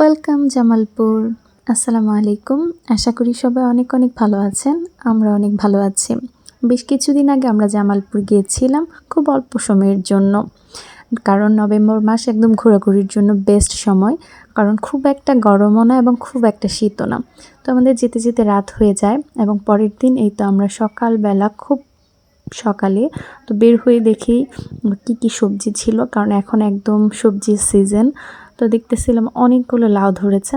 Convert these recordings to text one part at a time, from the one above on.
Welcome Jamalpur. আসসালামু আলাইকুম। আশা করি সবাই অনেক অনেক ভালো আছেন। আমরা অনেক ভালো আছি। বেশ কিছুদিন আগে আমরা জামালপুর গিয়েছিলাম খুব অল্প সময়ের জন্য, কারণ নভেম্বর মাস একদম ঘোরাঘুরির জন্য বেস্ট সময়, কারণ খুব একটা গরমও না এবং খুব একটা শীতও না। তো আমাদের যেতে যেতে রাত হয়ে যায় এবং পরের দিন এই তো আমরা সকালবেলা খুব সকালে তো বের হয়ে দেখি কি কি সবজি ছিল, কারণ এখন একদম সবজির সিজন। তো দেখতেছিলাম অনেকগুলো লাউ ধরেছে।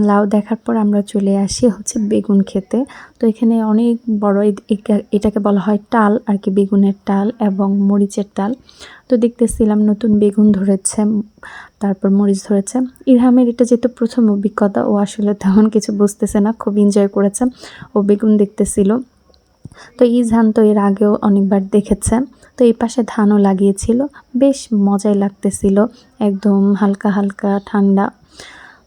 লাউ দেখার পর আমরা চলে আসি হচ্ছে বেগুন খেতে। তো এখানে অনেক বড় এটাকে বলা হয় টাল আর কি, বেগুনের টাল এবং মরিচের টাল। তো দেখতেছিলাম নতুন বেগুন ধরেছে, তারপর মরিচ ধরেছে। ইরহামের এটা যেহেতু প্রথম অভিজ্ঞতা, ও আসলে তেমন কিছু বুঝতেছে না, খুব এনজয় করেছে। ও বেগুন দেখতেছিল। তো ধান তো এর আগেও অনেকবার দেখেছে। তো এই পাশে ধানও লাগিয়েছিল, বেশ মজাই লাগতেছিল, একদম হালকা হালকা ঠান্ডা।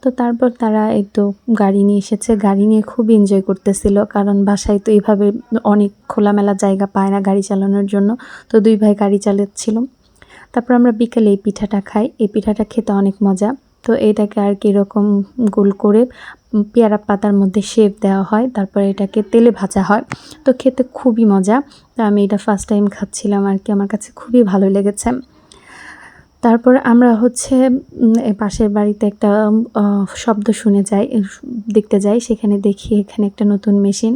তো তারপর তারা একটু গাড়ি নিয়ে এসেছে, গাড়ি নিয়ে খুব এনজয় করতেছিল, কারণ বাসায় তো এইভাবে অনেক খোলামেলা জায়গা পায় না গাড়ি চালানোর জন্য। তো দুই ভাই গাড়ি চালাচ্ছিল। তারপর আমরা বিকেলে এই পিঠাটা খাই। এই পিঠাটা খেতে অনেক মজা। তো এটাকে আর কি এরকম গোল করে পেয়ারা পাতার মধ্যে শেপ দেওয়া হয়, তারপরে এটাকে তেলে ভাজা হয়। তো খেতে খুবই মজা। তো আমি এটা ফার্স্ট টাইম খাচ্ছিলাম আর কি, আমার কাছে খুবই ভালো লেগেছে। তারপর আমরা হচ্ছে পাশের বাড়িতে একটা শব্দ শুনে যাই, দেখতে যাই। সেখানে দেখি এখানে একটা নতুন মেশিন,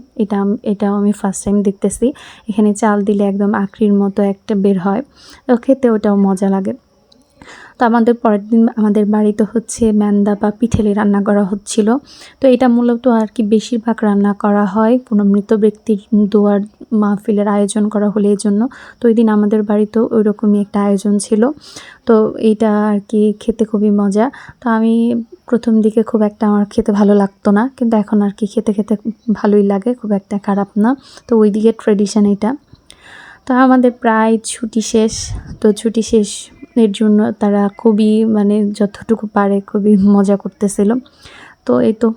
এটাও আমি ফার্স্ট টাইম দেখতেছি। এখানে চাল দিলে একদম আকরির মতো একটা বের হয়। তো খেতে ওটাও মজা লাগে। তো আমাদের পরের দিন আমাদের বাড়িতে হচ্ছে ম্যান্দা বা পিঠেলি রান্না করা হচ্ছিল। তো এটা মূলত আর কি বেশিরভাগ রান্না করা হয় কোনো মৃত ব্যক্তির দোয়ার মাহফিলের আয়োজন করা হলে এই জন্য। তো ওই দিন আমাদের বাড়িতেও ওই রকমই একটা আয়োজন ছিল। তো এইটা আর কি খেতে খুবই মজা। তো আমি প্রথম দিকে খুব একটা আমার খেতে ভালো লাগতো না, কিন্তু এখন আর কি খেতে খেতে ভালোই লাগে, খুব একটা খারাপ না। তো ওই দিকের ট্রেডিশন এটা। তো আমাদের প্রায় ছুটি শেষ। তো ছুটি শেষ এর জন্য তারা খুবই যতটুকু পারে খুবই মজা করতেছিল। তো এই তো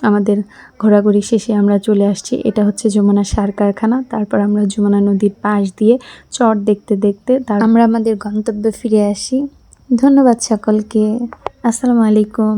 আমাদের ঘোরাঘুরি শেষে আমরা চলে আসছি। এটা হচ্ছে যমুনা সার কারখানা। তারপর আমরা যমুনা নদীর পাশ দিয়ে চর দেখতে দেখতে আমরা আমাদের গন্তব্যে ফিরে আসি। ধন্যবাদ সকলকে। আসসালামু আলাইকুম।